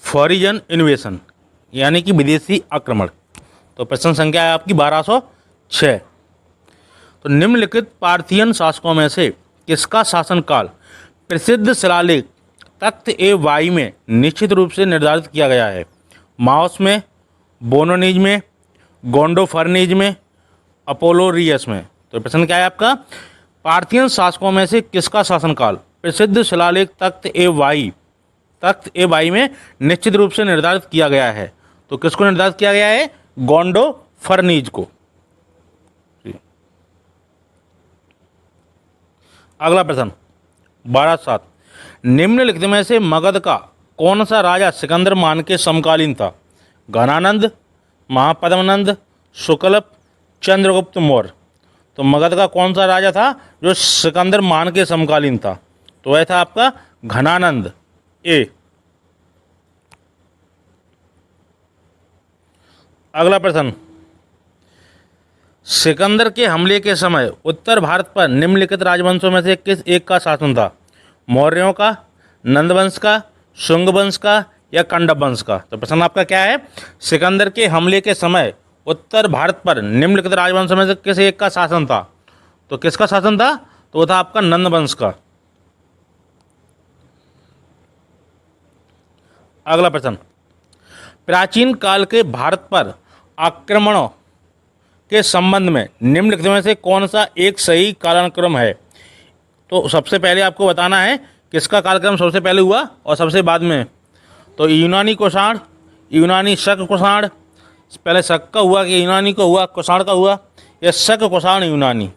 Foreign इन्वेशन यानी कि विदेशी आक्रमण। तो प्रश्न संख्या है आपकी 1206। तो निम्नलिखित पार्थियन शासकों में से किसका शासनकाल प्रसिद्ध शिलालेख तख्त ए वाई में निश्चित रूप से निर्धारित किया गया है? माओस में, बोनोनीज में, गोंडोफर्नीज में, अपोलोरियस में। तो प्रश्न क्या है आपका? पार्थियन शासकों में से किसका शासनकाल प्रसिद्ध शिलालेख तख्त ए वाई में निश्चित रूप से निर्धारित किया गया है? तो किसको निर्धारित किया गया है? गोंडोफर्नीज को। अगला प्रश्न 12/7। निम्नलिखित में से मगध का कौन सा राजा सिकंदर महान के समकालीन था? घनानंद, महापद्मनंद, शुक्लप, चंद्रगुप्त मौर्य। तो मगध का कौन सा राजा था जो सिकंदर महान के समकालीन था? तो वह था आपका घनानंद ए। अगला प्रश्न, सिकंदर के हमले के समय उत्तर भारत पर निम्नलिखित राजवंशों में से किस एक का शासन था? मौर्यों का, नंद वंश का, शुंग वंश का या कण्डब वंश का? तो प्रश्न आपका क्या है? सिकंदर के हमले के समय उत्तर भारत पर निम्नलिखित राजवंशों में से किस एक का शासन था? तो किसका शासन था? तो वो था आपका नंद वंश का। अगला प्रश्न, प्राचीन काल के भारत पर आक्रमणों के संबंध में निम्नलिखित में से कौन सा एक सही कालानुक्रम है? तो सबसे पहले आपको बताना है किसका कालक्रम सबसे पहले हुआ और सबसे बाद में। तो यूनानी कुषाण, यूनानी शक कुषाण, पहले शक का हुआ कि यूनानी का हुआ, कुषाण का हुआ, या शक कुषाण यूनानी?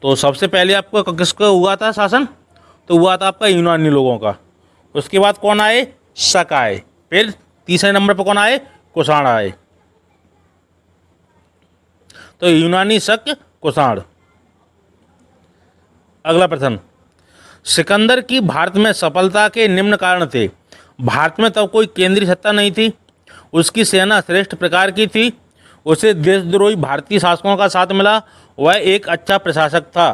तो सबसे पहले आपको किसका हुआ था शासन? तो हुआ था आपका यूनानी लोगों का। उसके बाद कौन आए? शक आए। फिर तीसरे नंबर पर कौन आए? कुषाण आए। तो यूनानी, शक, कुषाण। अगला प्रश्न, सिकंदर की भारत में सफलता के निम्न कारण थे। भारत में तब कोई केंद्रीय सत्ता नहीं थी, उसकी सेना श्रेष्ठ प्रकार की थी, उसे देशद्रोही भारतीय शासकों का साथ मिला, वह एक अच्छा प्रशासक था।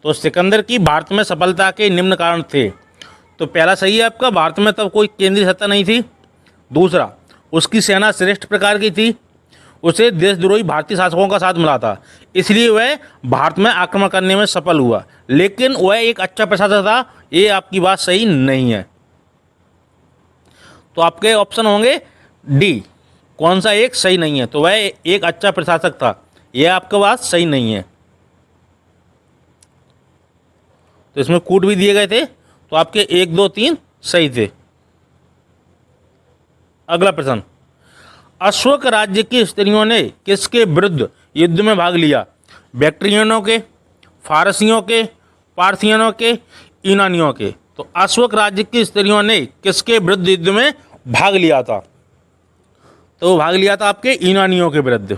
तो सिकंदर की भारत में सफलता के निम्न कारण थे। तो पहला सही है आपका, भारत में तब कोई केंद्रीय सत्ता नहीं थी। दूसरा, उसकी सेना श्रेष्ठ प्रकार की थी, उसे देशद्रोही भारतीय शासकों का साथ मिला था, इसलिए वह भारत में आक्रमण करने में सफल हुआ। लेकिन वह एक अच्छा प्रशासक था, ये आपकी बात सही नहीं है। तो आपके ऑप्शन होंगे डी, कौन सा एक सही नहीं है? तो वह एक अच्छा प्रशासक था, यह आपकी बात सही नहीं है। तो इसमें कूट भी दिए गए थे, तो आपके 1, 2, 3 सही थे। अगला प्रश्न, अशोक राज्य की स्त्रियों ने किसके विरुद्ध युद्ध में भाग लिया? बैक्ट्रियनों के, फारसियों के, पार्थियनों के, यूनानियों के? तो अशोक राज्य की स्त्रियों ने किसके विरुद्ध युद्ध में भाग लिया था? तो भाग लिया था आपके यूनानियों के विरुद्ध।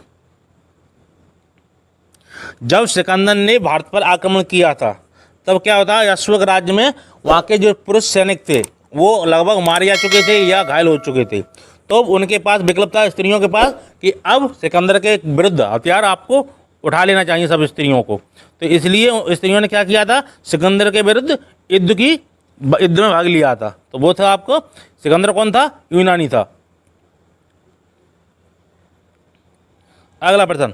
जब सिकंदर ने भारत पर आक्रमण किया था तब क्या होता है, अशोक राज्य में वहाँ के जो पुरुष सैनिक थे वो लगभग मारे जा चुके थे या घायल हो चुके थे। तो उनके पास विकल्प था, स्त्रियों के पास, कि अब सिकंदर के विरुद्ध हथियार आपको उठा लेना चाहिए सब स्त्रियों को। तो इसलिए स्त्रियों ने क्या किया था? सिकंदर के विरुद्ध युद्ध में भाग लिया था। तो वो था आपको, सिकंदर कौन था? यूनानी था। अगला प्रश्न,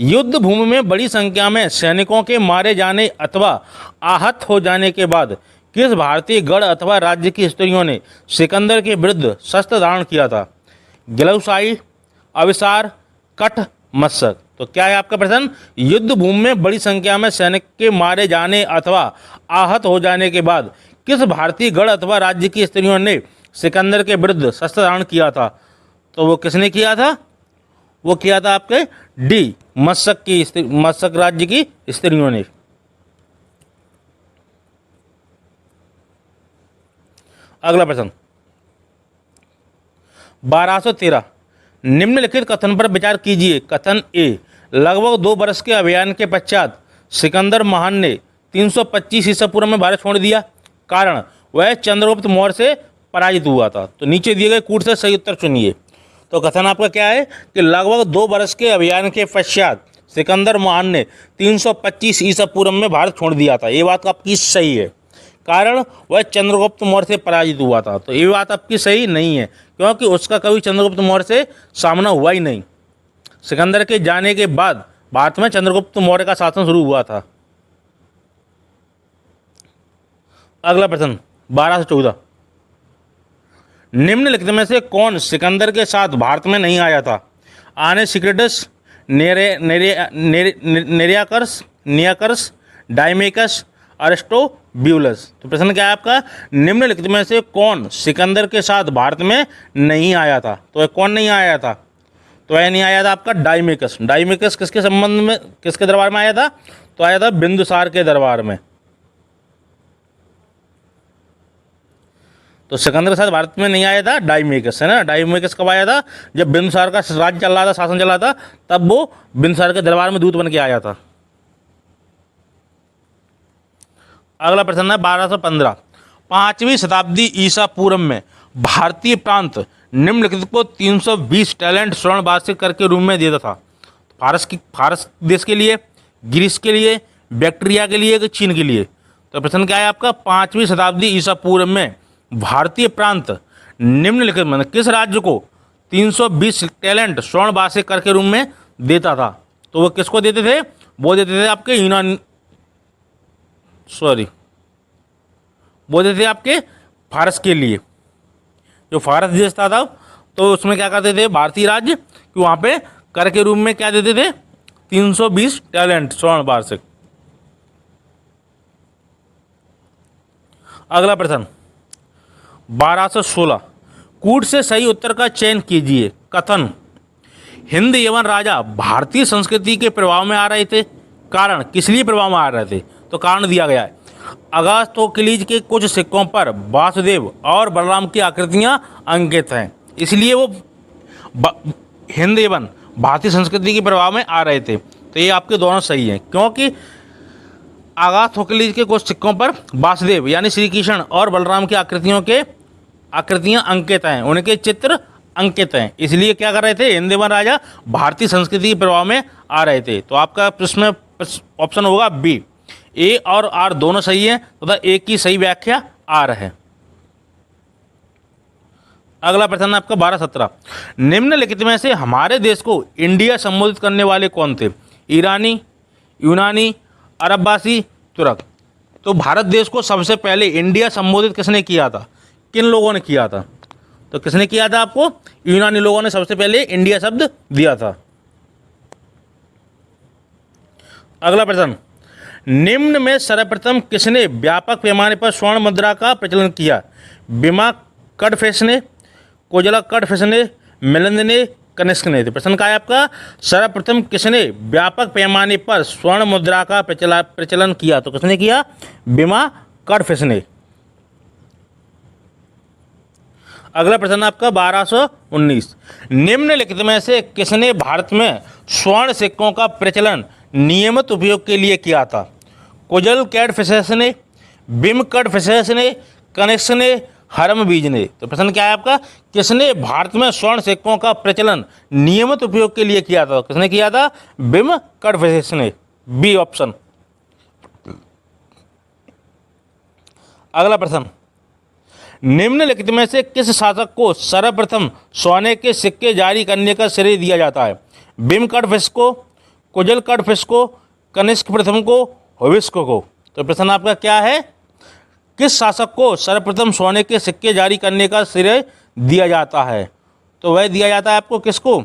युद्ध भूमि में बड़ी संख्या में सैनिकों के मारे जाने अथवा आहत हो जाने के बाद किस भारतीय गढ़ अथवा राज्य की स्त्रियों ने सिकंदर के विरुद्ध शस्त्र धारण किया था? गिलउसाई, अविसार, कठ, मत्सक? तो क्या है आपका प्रश्न? युद्ध भूमि में बड़ी संख्या में सैनिक के मारे जाने अथवा आहत हो जाने के बाद किस भारतीय गढ़ अथवा राज्य की स्त्रियों ने सिकंदर के विरुद्ध शस्त्र धारण किया था? तो वो किसने किया था? वो किया था आपके डी, मत्सक राज्य की स्त्रियों ने। अगला प्रश्न 1213, निम्नलिखित कथन पर विचार कीजिए। कथन ए, लगभग 2 वर्ष के अभियान के पश्चात सिकंदर महान ने 325 ईसा पूर्व में भारत छोड़ दिया, कारण वह चंद्रगुप्त मौर्य से पराजित हुआ था। तो नीचे दिए गए कूट से सही उत्तर चुनिए। तो कथन आपका क्या है कि लगभग 2 वर्ष के अभियान के पश्चात सिकंदर महान ने 325 ईसा पूर्व में भारत छोड़ दिया था, ये बात आपकी सही है। कारण वह चंद्रगुप्त मौर्य से पराजित हुआ था। तो ये बात आपकी सही नहीं है, क्योंकि उसका कभी चंद्रगुप्त मौर्य से सामना हुआ ही नहीं। सिकंदर के जाने के बाद भारत में चंद्रगुप्त मौर्य का शासन शुरू हुआ था। अगला प्रश्न 12 से 14, निम्नलिखित में से कौन सिकंदर के साथ भारत में नहीं आया था? आने सिक्रेटस, नियाकर्स, डायमेकस, अरिस्टोब्यूलस। तो प्रश्न क्या है आपका? निम्नलिखित में से कौन सिकंदर के साथ भारत में नहीं आया था? तो कौन नहीं आया था? तो यह नहीं आया था आपका डायमेकस। डायमेकस किसके संबंध में, किसके दरबार में आया था? तो आया था बिंदुसार के दरबार में। तो सिकंदर के साथ भारत में नहीं आया था डायमेकस, है ना। डायमेकस कब आया था? जब बिंदुसार का राज्य चल रहा था, शासन चल रहा था, तब वो बिंदुसार के दरबार में दूत बन के आया था। अगला प्रश्न है 1215, 5वीं शताब्दी ईसा पूर्व में भारतीय प्रांत निम्नलिखित को 320 टैलेंट स्वर्ण वार्षिक कर के रूप में देता था। फारस देश के लिए, ग्रीस के लिए, बैक्टीरिया के लिए, चीन के लिए। तो प्रश्न क्या है आपका? 5वीं शताब्दी ईसा पूर्व में भारतीय प्रांत निम्नलिखित में किस राज्य को 320 टैलेंट स्वर्ण वार्षिक कर के रूप में देता था? तो वो किसको देते थे? वो देते थे आपके वो देते थे आपके फारस के लिए। जो फारस देश था तो उसमें क्या करते थे भारतीय राज्य कि वहाँ पे कर के रूप में क्या देते थे? 320 टैलेंट स्वर्ण वार्षिक। अगला प्रश्न 1216, कूट से सही उत्तर का चयन कीजिए। कथन, हिंद यवन राजा भारतीय संस्कृति के प्रभाव में आ रहे थे। कारण, किस लिए प्रभाव में आ रहे थे? तो कारण दिया गया है, अगास्थोक्लिज के कुछ सिक्कों पर वासुदेव और बलराम की आकृतियां अंकित हैं, इसलिए वो हिंद एवं भारतीय संस्कृति के प्रभाव में आ रहे थे। तो ये आपके दोनों सही हैं, क्योंकि अगास्थोक्लिज के कुछ सिक्कों पर वासुदेव यानी श्री कृष्ण और बलराम की आकृतियां अंकित हैं, उनके चित्र अंकित हैं, इसलिए क्या कर रहे थे? हिंद एवं राजा भारतीय संस्कृति के प्रभाव में आ रहे थे। तो आपका प्रश्न ऑप्शन होगा बी। ए और आर दोनों सही है, तथा ए की सही व्याख्या आर है। अगला प्रश्न आपका 1217, निम्नलिखित में से हमारे देश को इंडिया संबोधित करने वाले कौन थे? ईरानी, यूनानी, अरबवासी, तुर्क। तो भारत देश को सबसे पहले इंडिया संबोधित किसने किया था? किन लोगों ने किया था? तो किसने किया था आपको? यूनानी लोगों ने सबसे पहले इंडिया शब्द दिया था। अगला प्रश्न, निम्न में सर्वप्रथम किसने व्यापक पैमाने पर स्वर्ण मुद्रा का प्रचलन किया? बिमा कडफिश ने, कोजला कडफिश ने, मिलिंद ने, कनिष्क ने। तो प्रश्न का है आपका? सर्वप्रथम किसने व्यापक पैमाने पर स्वर्ण मुद्रा का प्रचलन किया? तो किसने किया? बिमा कडफिश ने। अगला प्रश्न आपका 1219, निम्नलिखित में से किसने भारत में स्वर्ण सिक्कों का प्रचलन नियमित उपयोग के लिए किया था? कोजल कैडफिशेस ने, बिम कडफिशेस ने, कनिष्क ने, हरमबीज ने। तो प्रश्न क्या है आपका? किसने भारत में स्वर्ण सिक्कों का प्रचलन नियमित उपयोग के लिए किया था? किसने किया था? बिम कडफिशेस ने, बी ऑप्शन। अगला प्रश्न, निम्नलिखित में से किस शासक को सर्वप्रथम सोने के सिक्के जारी करने का श्रेय दिया जाता है? बिम कडफिश को, कोजल कडफिश को, कनिष्क प्रथम को, हुविस्क को। तो प्रश्न आपका क्या है? किस शासक को सर्वप्रथम सोने के सिक्के जारी करने का श्रेय दिया जाता है? तो वह दिया जाता है आपको किसको?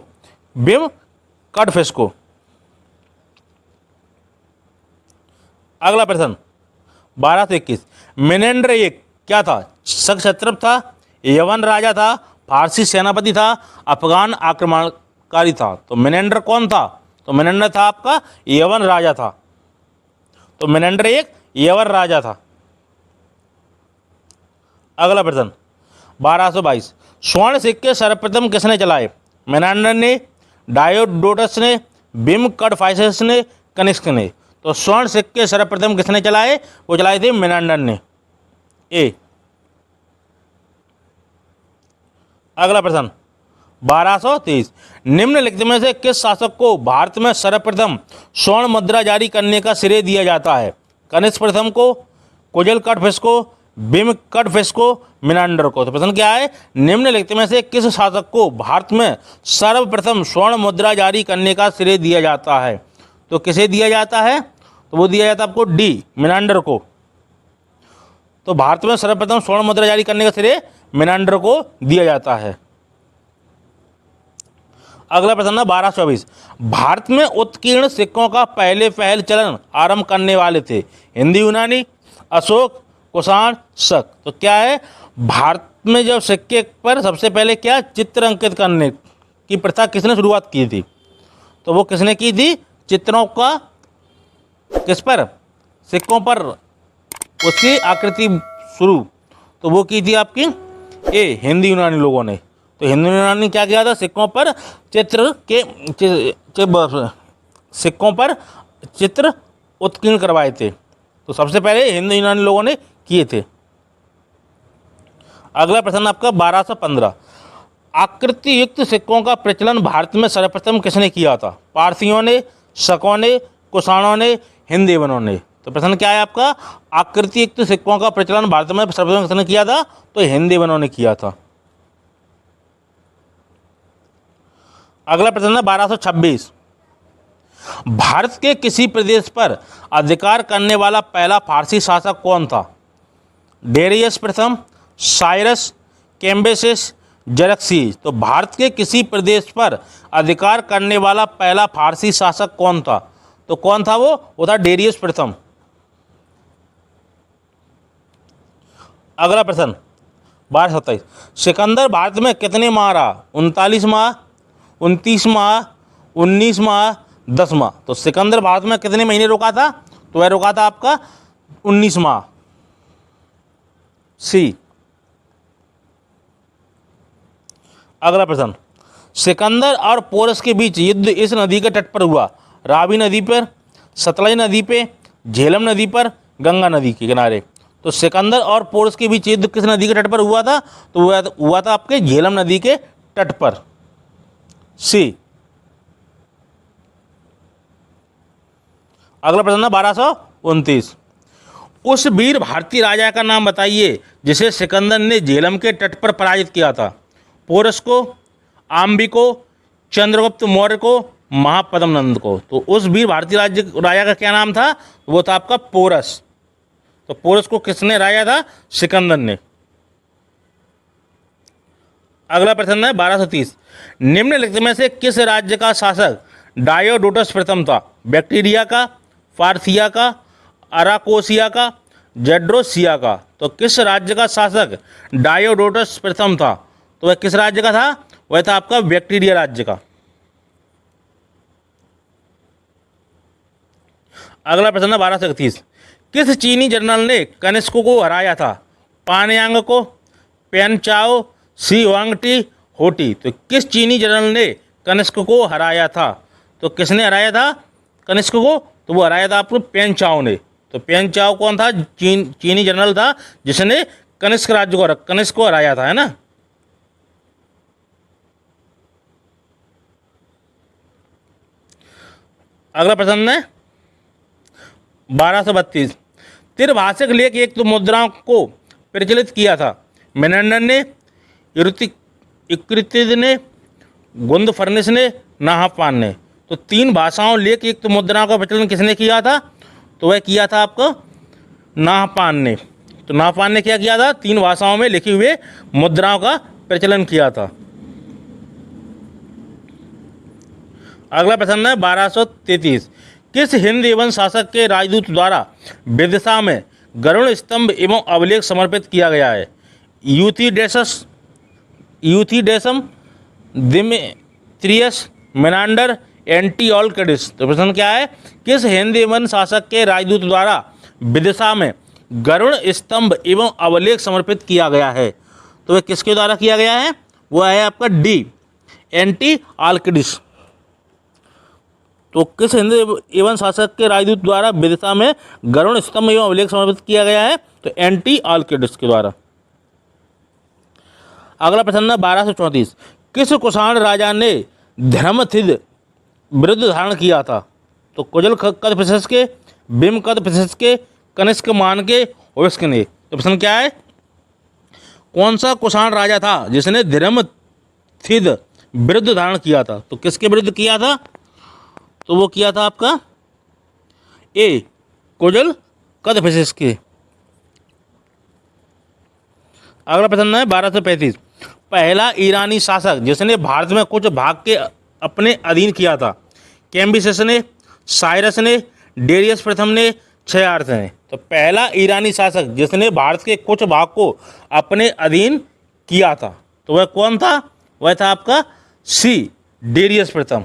बिम कडफिश को। अगला प्रश्न 1221, मेनेंडर एक क्या था? शक क्षत्रप था, यवन राजा था, फारसी सेनापति था, अफगान आक्रमणकारी था। तो मेनेंडर कौन था? तो मेनेंडर था आपका यवन राजा था। तो मेनेंडर एक यवन राजा था। अगला प्रश्न 1222, स्वर्ण सिक्के सर्वप्रथम किसने चलाए? मेनेंडर ने, डायोडोटस ने, बिम कडफिशेस ने, कनिष्क ने। तो स्वर्ण सिक्के सर्वप्रथम किसने चलाए? वो चलाए थे मेनेंडर ने, ए। अगला प्रश्न 1223, निम्नलिखित में से किस शासक को भारत में सर्वप्रथम स्वर्ण मुद्रा जारी करने का श्रेय दिया जाता है? कनिष्क प्रथम को, कोजल कडफिश को, बिमकडफिस्को मिनांडर को। तो प्रश्न क्या है, निम्नलिखित में से किस शासक को भारत में सर्वप्रथम स्वर्ण मुद्रा जारी करने का श्रेय दिया जाता है? तो किसे दिया जाता है? तो वो दिया जाता है आपको डी, मिनांडर को। तो भारत में सर्वप्रथम स्वर्ण मुद्रा जारी करने का श्रेय मिनांडर को दिया जाता है। अगला प्रश्न है 1224, भारत में उत्कीर्ण सिक्कों का पहल चलन आरंभ करने वाले थे? हिंदी, यूनानी, अशोक, कुषाण, शक। तो क्या है, भारत में जब सिक्के पर सबसे पहले क्या चित्र अंकित करने की प्रथा किसने शुरुआत की थी? तो वो किसने की थी? चित्रों का किस पर? सिक्कों पर उसकी आकृति शुरू, तो वो की थी आपकी ए, हिंदी यूनानी लोगों ने। तो हिंदी यूनानी क्या किया था? सिक्कों पर सिक्कों पर चित्र उत्कीर्ण करवाए थे। तो सबसे पहले हिंदी यूनानी लोगों ने किए थे। अगला प्रश्न आपका 1215, आकृति युक्त सिक्कों का प्रचलन भारत में सर्वप्रथम किसने किया था? पारसियों ने, शकों ने, कुषाणों ने, हिंदीवनों ने। तो प्रश्न क्या है आपका, आकृति युक्त सिक्कों का प्रचलन भारत में सर्वप्रथम किसने किया था? तो हिंदीवनों ने किया था। अगला प्रश्न है 1226, भारत के किसी प्रदेश पर अधिकार करने वाला पहला फारसी शासक कौन था? डेरियस प्रथम, साइरस, कैम्बिसेस, जरक्सीज। तो भारत के किसी प्रदेश पर अधिकार करने वाला पहला फारसी शासक कौन था? तो कौन था वो था डेरियस प्रथम। अगला प्रश्न 1227, सिकंदर भारत में कितने माह रहा? 39 माह, 29 माह, 19 माह, 10 माह। तो सिकंदर भारत में कितने महीने रुका था? तो वह रुका था आपका 19 माह, सी। अगला प्रश्न, सिकंदर और पोरस के बीच युद्ध इस नदी के तट पर हुआ? रावी नदी पर, सतलज नदी पे, झेलम नदी पर, गंगा नदी के किनारे। तो सिकंदर और पोरस के बीच युद्ध किस नदी के तट पर हुआ था? तो हुआ था आपके झेलम नदी के तट पर, सी। अगला प्रश्न 1229, उस वीर भारतीय राजा का नाम बताइए जिसे सिकंदर ने झेलम के तट पर पराजित किया था? पोरस को, आम्बी को, चंद्रगुप्त मौर्य को, महापद्म नंद को। तो उस वीर भारतीय राजा का क्या नाम था? वो था आपका पोरस। तो पोरस को किसने हराया था? सिकंदर ने। अगला प्रश्न है 1230, निम्नलिखित में से किस राज्य का शासक डायोडोटस प्रथम था? बैक्टीरिया का, पार्थिया का, अराकोसिया का, जेड्रोसिया का। तो किस राज्य का शासक डायोडोटस प्रथम था? तो वह किस राज्य का था? वह था आपका बैक्टीरिया राज्य का। अगला प्रश्न है 1231, किस चीनी जनरल ने कनिष्क को हराया था? पानयांग को, पेन चाओ, सी हुआंगटी, होटी। तो किस चीनी जनरल ने कनिष्क को हराया था? तो किसने हराया था कनिष्क को? तो वो हराया था आपको पेन चाओ ने। तो पेन चाओ कौन था? चीनी जनरल था जिसने कनिष्क को हराया था, है ना। अगला प्रश्न है 1232, त्रिभाषिक लेख एक तो मुद्राओं को प्रचलित किया था? मेनेंडर ने, युक्रिटिड ने, गुंदफर्निस ने, नाहपान ने। तो तीन भाषाओं लेख एक तो मुद्राओं का प्रचलन किसने किया था? तो वह किया था आपको नाहपान ने। तो नाहपान ने क्या किया था? तीन भाषाओं में लिखी हुए मुद्राओं का प्रचलन किया था। अगला प्रश्न है 1233, किस हिंद एवं शासक के राजदूत द्वारा विदिशा में गरुड़ स्तंभ एवं अभिलेख समर्पित किया गया है? यूथिडेसम, दिमेत्रियस, मेनांडर, एंटिओक्लेडिस। तो प्रश्न क्या है, किस हिंद एवं शासक के राजदूत द्वारा विदिशा में गरुड़ स्तंभ एवं अभिलेख समर्पित किया गया है? तो वह किसके द्वारा किया गया है? वह है आपका डी, एंटिओक्लेडिस। तो किस हिंद एवं शासक के राजदूत द्वारा विदिशा में गरुड़ स्तंभ एवं अभिलेख समर्पित किया गया है? तो एंटिओक्लेडिस के द्वारा। अगला प्रश्न है 1234, किस कुषाण राजा ने धर्मथिद विरुद्ध धारण किया था? तो कुजल कद प्रशस्त के, बिम कद प्रशस्त के, कनिष्क मान के, हुविस्क ने। तो प्रश्न क्या है, कौन सा कुषाण राजा था जिसने धर्मथिद विरुद्ध धारण किया था? तो किसके विरुद्ध किया था? तो वो किया था आपका ए कुजल कदफिसिस के। अगला प्रश्न है 1235, पहला ईरानी शासक जिसने भारत में कुछ भाग के अपने अधीन किया था? कैम्बिसेस ने, साइरस ने, डेरियस प्रथम ने, क्षयार्थ ने। तो पहला ईरानी शासक जिसने भारत के कुछ भाग को अपने अधीन किया था तो वह कौन था? वह था आपका सी डेरियस प्रथम।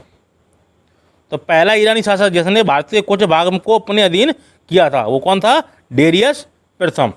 तो पहला ईरानी शासक जिसने भारत के कुछ भाग को अपने अधीन किया था वो कौन था? डेरियस प्रथम।